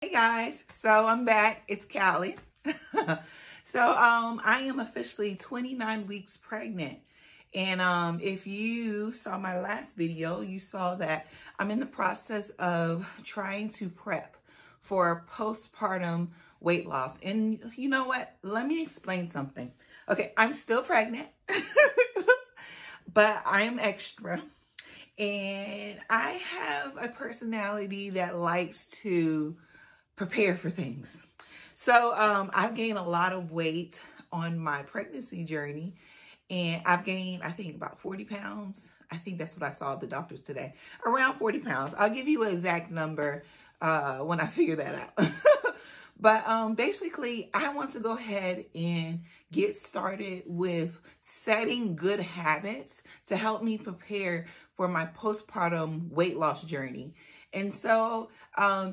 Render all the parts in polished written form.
Hey guys, so I'm back. It's Callie. I am officially 29 weeks pregnant. And if you saw my last video, you saw that I'm in the process of trying to prep for postpartum weight loss. And you know what? Let me explain something. Okay, I'm still pregnant, but I'm extra. And I have a personality that likes to prepare for things. So I've gained a lot of weight on my pregnancy journey, and I've gained, I think, about 40 pounds. I think that's what I saw at the doctor's today, around 40 pounds. I'll give you an exact number when I figure that out. But basically, I want to go ahead and get started with setting good habits to help me prepare for my postpartum weight loss journey. And so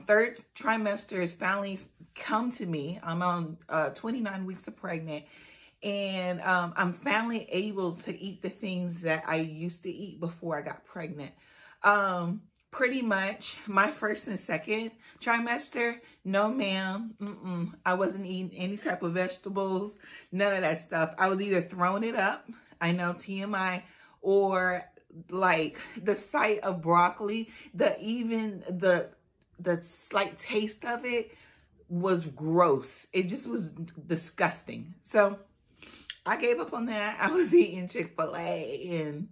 third trimester has finally come to me. I'm on 29 weeks of pregnant, and I'm finally able to eat the things that I used to eat before I got pregnant. Pretty much my first and second trimester, no ma'am, I wasn't eating any type of vegetables, none of that stuff. I was either throwing it up, I know TMI, or like the sight of broccoli, the slight taste of it was gross. It just was disgusting. So I gave up on that. I was eating Chick-fil-A and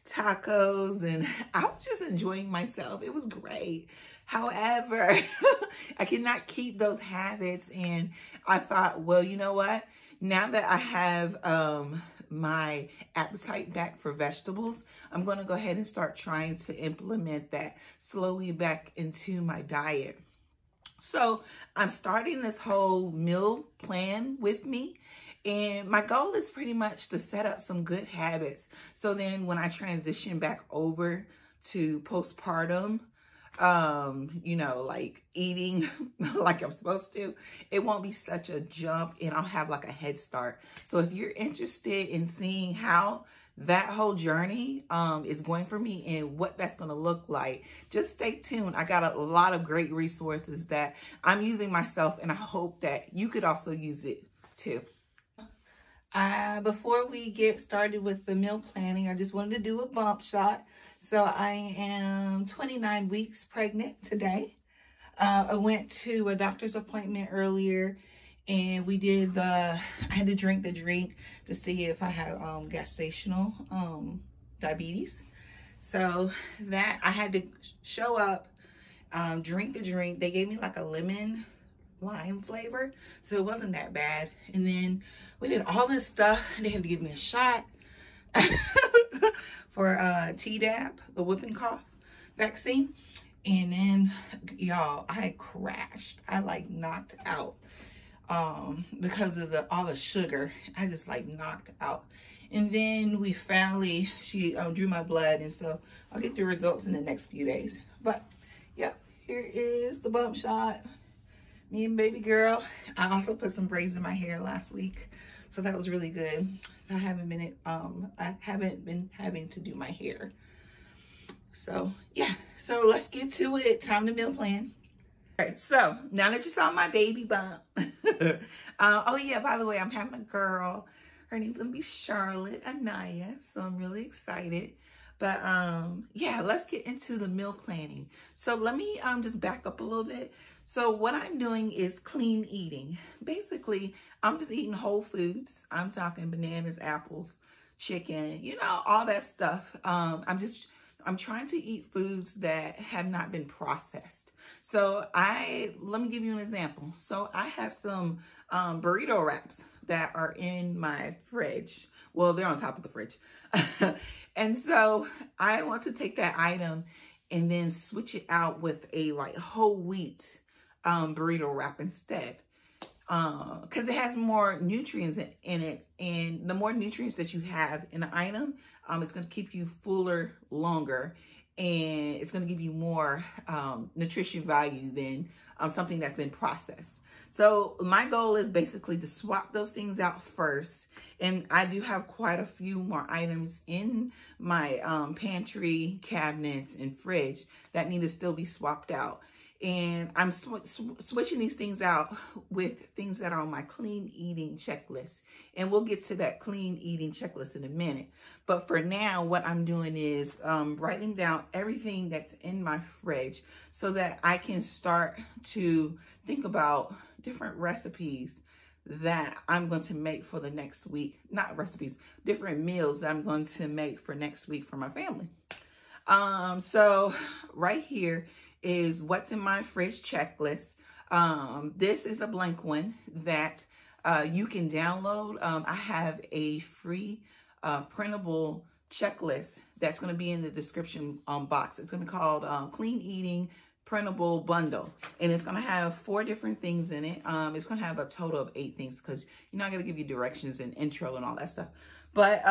tacos, and I was just enjoying myself. It was great. However, I cannot keep those habits, and I thought, well, you know what? Now that I have my appetite back for vegetables, I'm going to go ahead and start trying to implement that slowly back into my diet. So I'm starting this whole meal plan with me. And my goal is pretty much to set up some good habits. So then when I transition back over to postpartum, you know, like eating like I'm supposed to, it won't be such a jump, and I'll have like a head start. So if you're interested in seeing how that whole journey is going for me and what that's going to look like, just stay tuned. I got a lot of great resources that I'm using myself, and I hope that you could also use it too. Before we get started with the meal planning, I just wanted to do a bump shot. So I am 29 weeks pregnant today. I went to a doctor's appointment earlier, and we did I had to drink the drink to see if I have gestational diabetes. So that I had to show up, drink the drink. They gave me like a lemon lime flavor, so it wasn't that bad. And then we did all this stuff. They had to give me a shot for Tdap, the whooping cough vaccine. And then y'all, I crashed. I like knocked out because of all the sugar. I just like knocked out. And then we finally, she drew my blood, and so I'll get the results in the next few days. But yep, here is the bump shot. Me and baby girl. I also put some braids in my hair last week, so that was really good. So I haven't been having to do my hair. So yeah, so let's get to it. Time to meal plan. All right, so now that you saw my baby bump, oh yeah, by the way, I'm having a girl. Her name's gonna be Charlotte Anaya, so I'm really excited. But yeah, let's get into the meal planning. So let me just back up a little bit. So what I'm doing is clean eating. Basically, I'm just eating whole foods. I'm talking bananas, apples, chicken, you know, all that stuff. I'm trying to eat foods that have not been processed. So let me give you an example. So I have some burrito wraps that are in my fridge. Well, they're on top of the fridge. And so I want to take that item and then switch it out with a like whole wheat burrito wrap instead. Because it has more nutrients in it. And the more nutrients that you have in an item, it's going to keep you fuller longer. And it's going to give you more nutrition value than something that's been processed. So my goal is basically to swap those things out first. And I do have quite a few more items in my pantry, cabinets, and fridge that need to still be swapped out. And I'm switching these things out with things that are on my clean eating checklist. And we'll get to that clean eating checklist in a minute. But for now, what I'm doing is writing down everything that's in my fridge so that I can start to think about different recipes that I'm going to make for the next week. Not recipes, different meals that I'm going to make for next week for my family. So right here is what's in my fridge checklist. This is a blank one that you can download. I have a free printable checklist that's going to be in the description box. It's going to be called Clean Eating Printable Bundle, and it's going to have 4 different things in it. It's going to have a total of 8 things because you're not going to give you directions and intro and all that stuff. But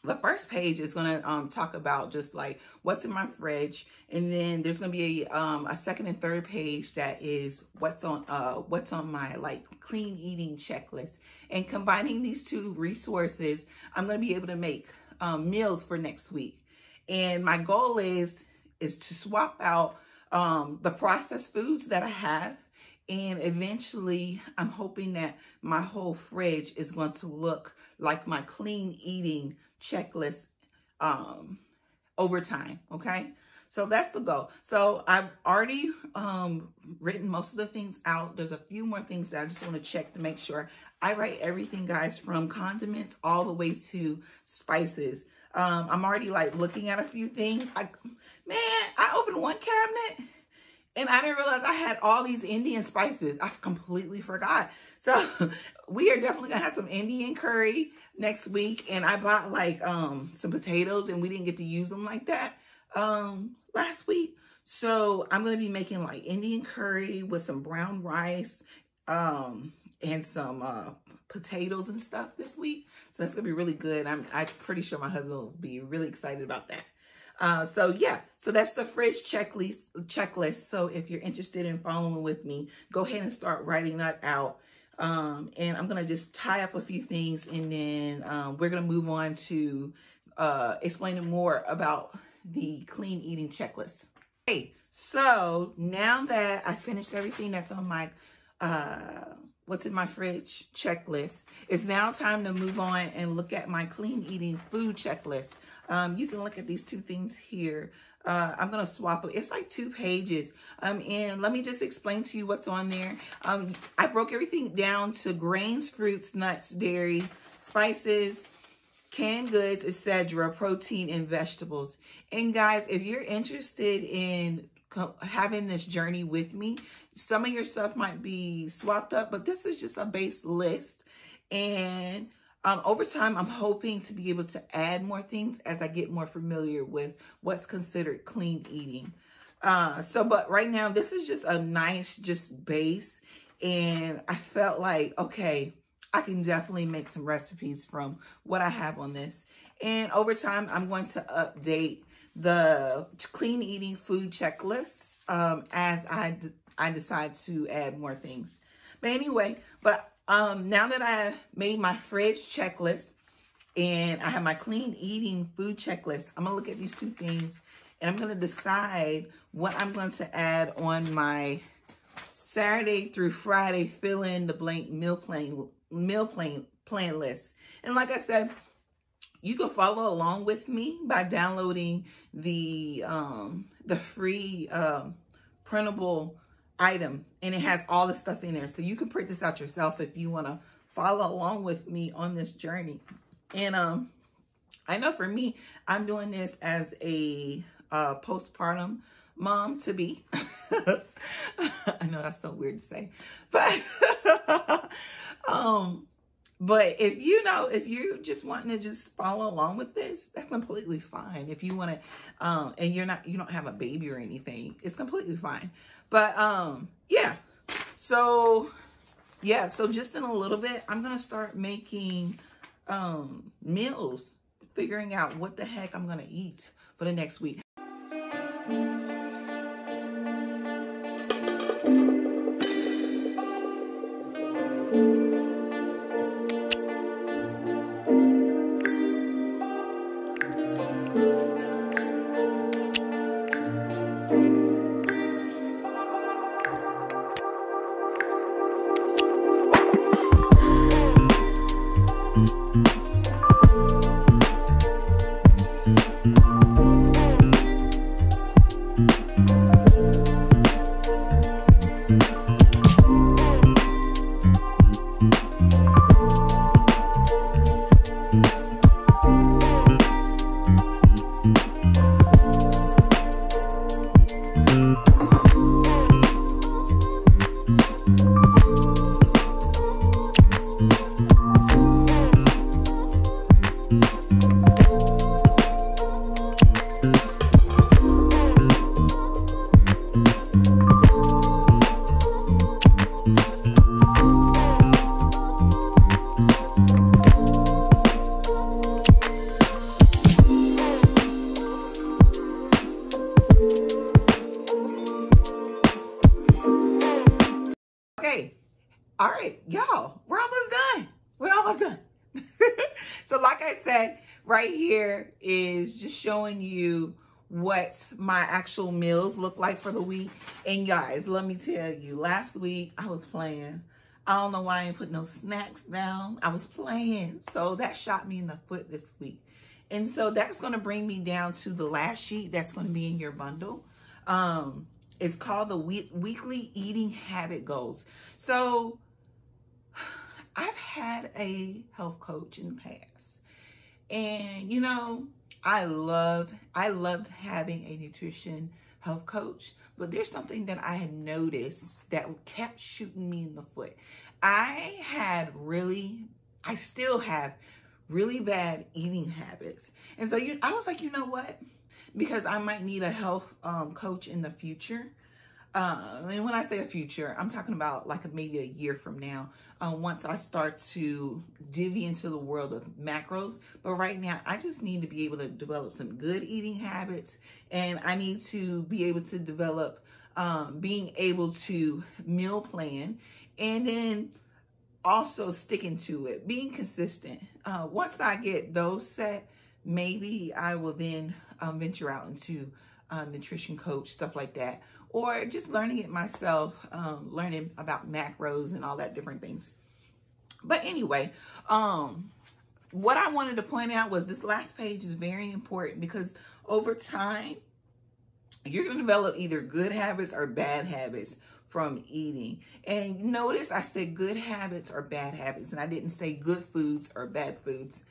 the first page is going to talk about just like what's in my fridge, and then there's going to be a second and third page that is what's on my like clean eating checklist. And combining these 2 resources, I'm going to be able to make meals for next week. And my goal is to swap out the processed foods that I have. And eventually, I'm hoping that my whole fridge is going to look like my clean eating checklist over time, okay? So that's the goal. So I've already written most of the things out. There's a few more things that I just want to check to make sure. I write everything, guys, from condiments all the way to spices. I'm already like looking at a few things. I opened one cabinet and I didn't realize I had all these Indian spices. I completely forgot. So we are definitely gonna have some Indian curry next week. And I bought like some potatoes, and we didn't get to use them like that last week. So I'm gonna be making like Indian curry with some brown rice and some potatoes and stuff this week. So that's gonna be really good. I'm pretty sure my husband will be really excited about that. So yeah, so that's the fridge checklist. So if you're interested in following with me, go ahead and start writing that out. And I'm going to just tie up a few things, and then we're going to move on to explaining more about the clean eating checklist. Okay, so now that I finished everything that's on my what's in my fridge checklist, it's now time to move on and look at my clean eating food checklist. You can look at these 2 things here. I'm going to swap it. It's like 2 pages. And let me just explain to you what's on there. I broke everything down to grains, fruits, nuts, dairy, spices, canned goods, etc., protein, and vegetables. And guys, if you're interested in having this journey with me, some of your stuff might be swapped up, but this is just a base list. And over time, I'm hoping to be able to add more things as I get more familiar with what's considered clean eating. But right now, this is just a nice just base. And I felt like, okay, I can definitely make some recipes from what I have on this. And over time, I'm going to update the clean eating food checklists as I decide to add more things. But anyway, now that I made my fridge checklist and I have my clean eating food checklist, I'm going to look at these 2 things, and I'm going to decide what I'm going to add on my Saturday through Friday fill in the blank meal plan list. And like I said, you can follow along with me by downloading the free printable item, and it has all the stuff in there. So you can print this out yourself if you want to follow along with me on this journey. And I know for me, I'm doing this as a postpartum mom to be. I know that's so weird to say, but but if you're just wanting to just follow along with this, that's completely fine. If you want to, and you don't have a baby or anything, it's completely fine. But yeah, so just in a little bit, I'm gonna start making meals, figuring out what the heck I'm gonna eat for the next week. All right, y'all, we're almost done. We're almost done. So like I said, right here is just showing you what my actual meals look like for the week. And guys, let me tell you, last week I was playing. I don't know why I didn't put no snacks down. I was playing. So that shot me in the foot this week. And so that's going to bring me down to the last sheet that's going to be in your bundle. It's called the weekly eating habit goals. So I've had a health coach in the past, and you know, I loved having a nutrition health coach, but there's something that I had noticed that kept shooting me in the foot. I still have really bad eating habits. And so I was like, you know what? Because I might need a health coach in the future. And when I say a future, I'm talking about like maybe a year from now, once I start to divvy into the world of macros. But right now, I just need to be able to develop some good eating habits. And I need to be able to develop being able to meal plan, and then also sticking to it, being consistent. Once I get those set, maybe I will then venture out into nutrition coach, stuff like that, or just learning it myself, learning about macros and all that different things. But anyway, what I wanted to point out was this last page is very important, because over time, you're going to develop either good habits or bad habits from eating. And notice I said good habits or bad habits, and I didn't say good foods or bad foods.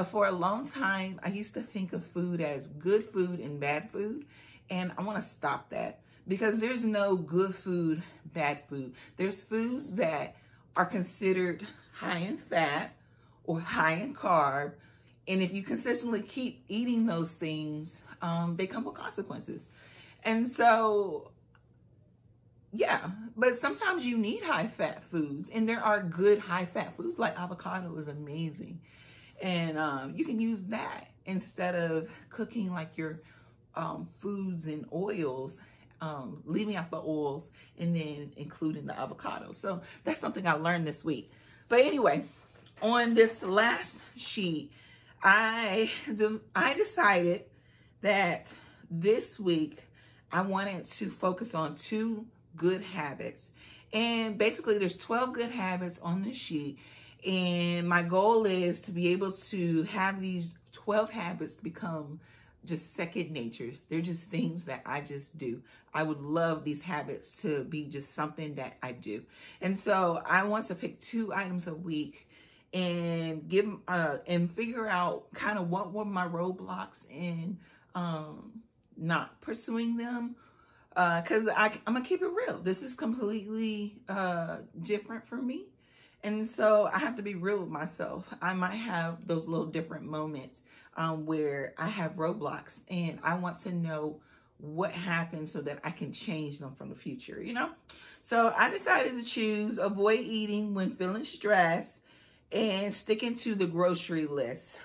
For a long time, I used to think of food as good food and bad food. And I want to stop that, because there's no good food, bad food. There's foods that are considered high in fat or high in carb. And if you consistently keep eating those things, they come with consequences. And so, yeah, but sometimes you need high fat foods, and there are good high fat foods, like avocado is amazing. And you can use that instead of cooking like your foods and oils, leaving out the oils and then including the avocado. So that's something I learned this week. But anyway, on this last sheet, I decided that this week I wanted to focus on 2 good habits. And basically there's 12 good habits on the sheet. And my goal is to be able to have these 12 habits become just second nature. They're just things that I just do. I would love these habits to be just something that I do. And so I want to pick 2 items a week and figure out kind of what were my roadblocks in not pursuing them. Because I'm gonna keep it real. This is completely different for me. And so I have to be real with myself. I might have those little different moments where I have roadblocks, and I want to know what happened so that I can change them from the future, you know? So I decided to choose avoid eating when feeling stressed and sticking to the grocery list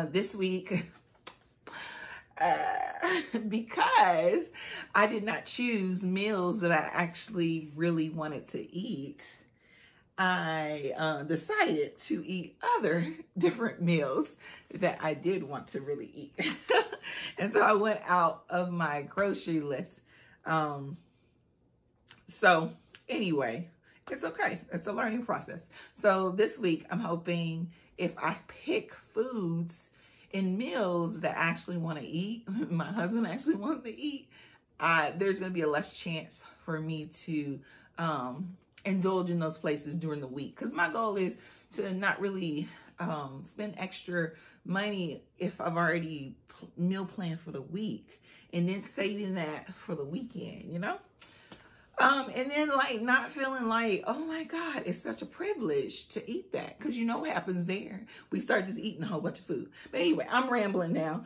this week. Because I did not choose meals that I actually really wanted to eat, I decided to eat other different meals that I did want to really eat. And so I went out of my grocery list. So anyway, it's okay. It's a learning process. So this week, I'm hoping if I pick foods and meals that I actually want to eat, my husband actually wants to eat, there's going to be a less chance for me to indulge in those places during the week. Because my goal is to not really spend extra money if I've already meal planned for the week, and then saving that for the weekend, you know? And then like not feeling like, oh my God, it's such a privilege to eat that. Because you know what happens there. We start just eating a whole bunch of food. But anyway, I'm rambling now.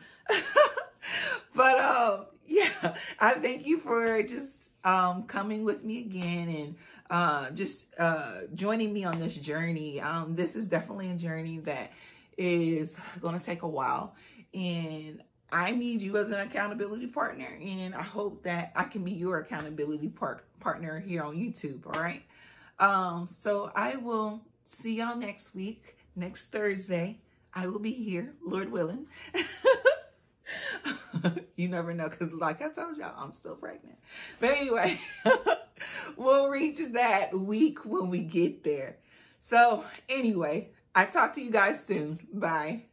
But yeah, I thank you for just coming with me again and just joining me on this journey. This is definitely a journey that is going to take a while. And I need you as an accountability partner, and I hope that I can be your accountability partner here on YouTube, all right? So I will see y'all next week, next Thursday. I will be here, Lord willing. You never know, because like I told y'all, I'm still pregnant. But anyway, we'll reach that week when we get there. So anyway, I talk to you guys soon. Bye.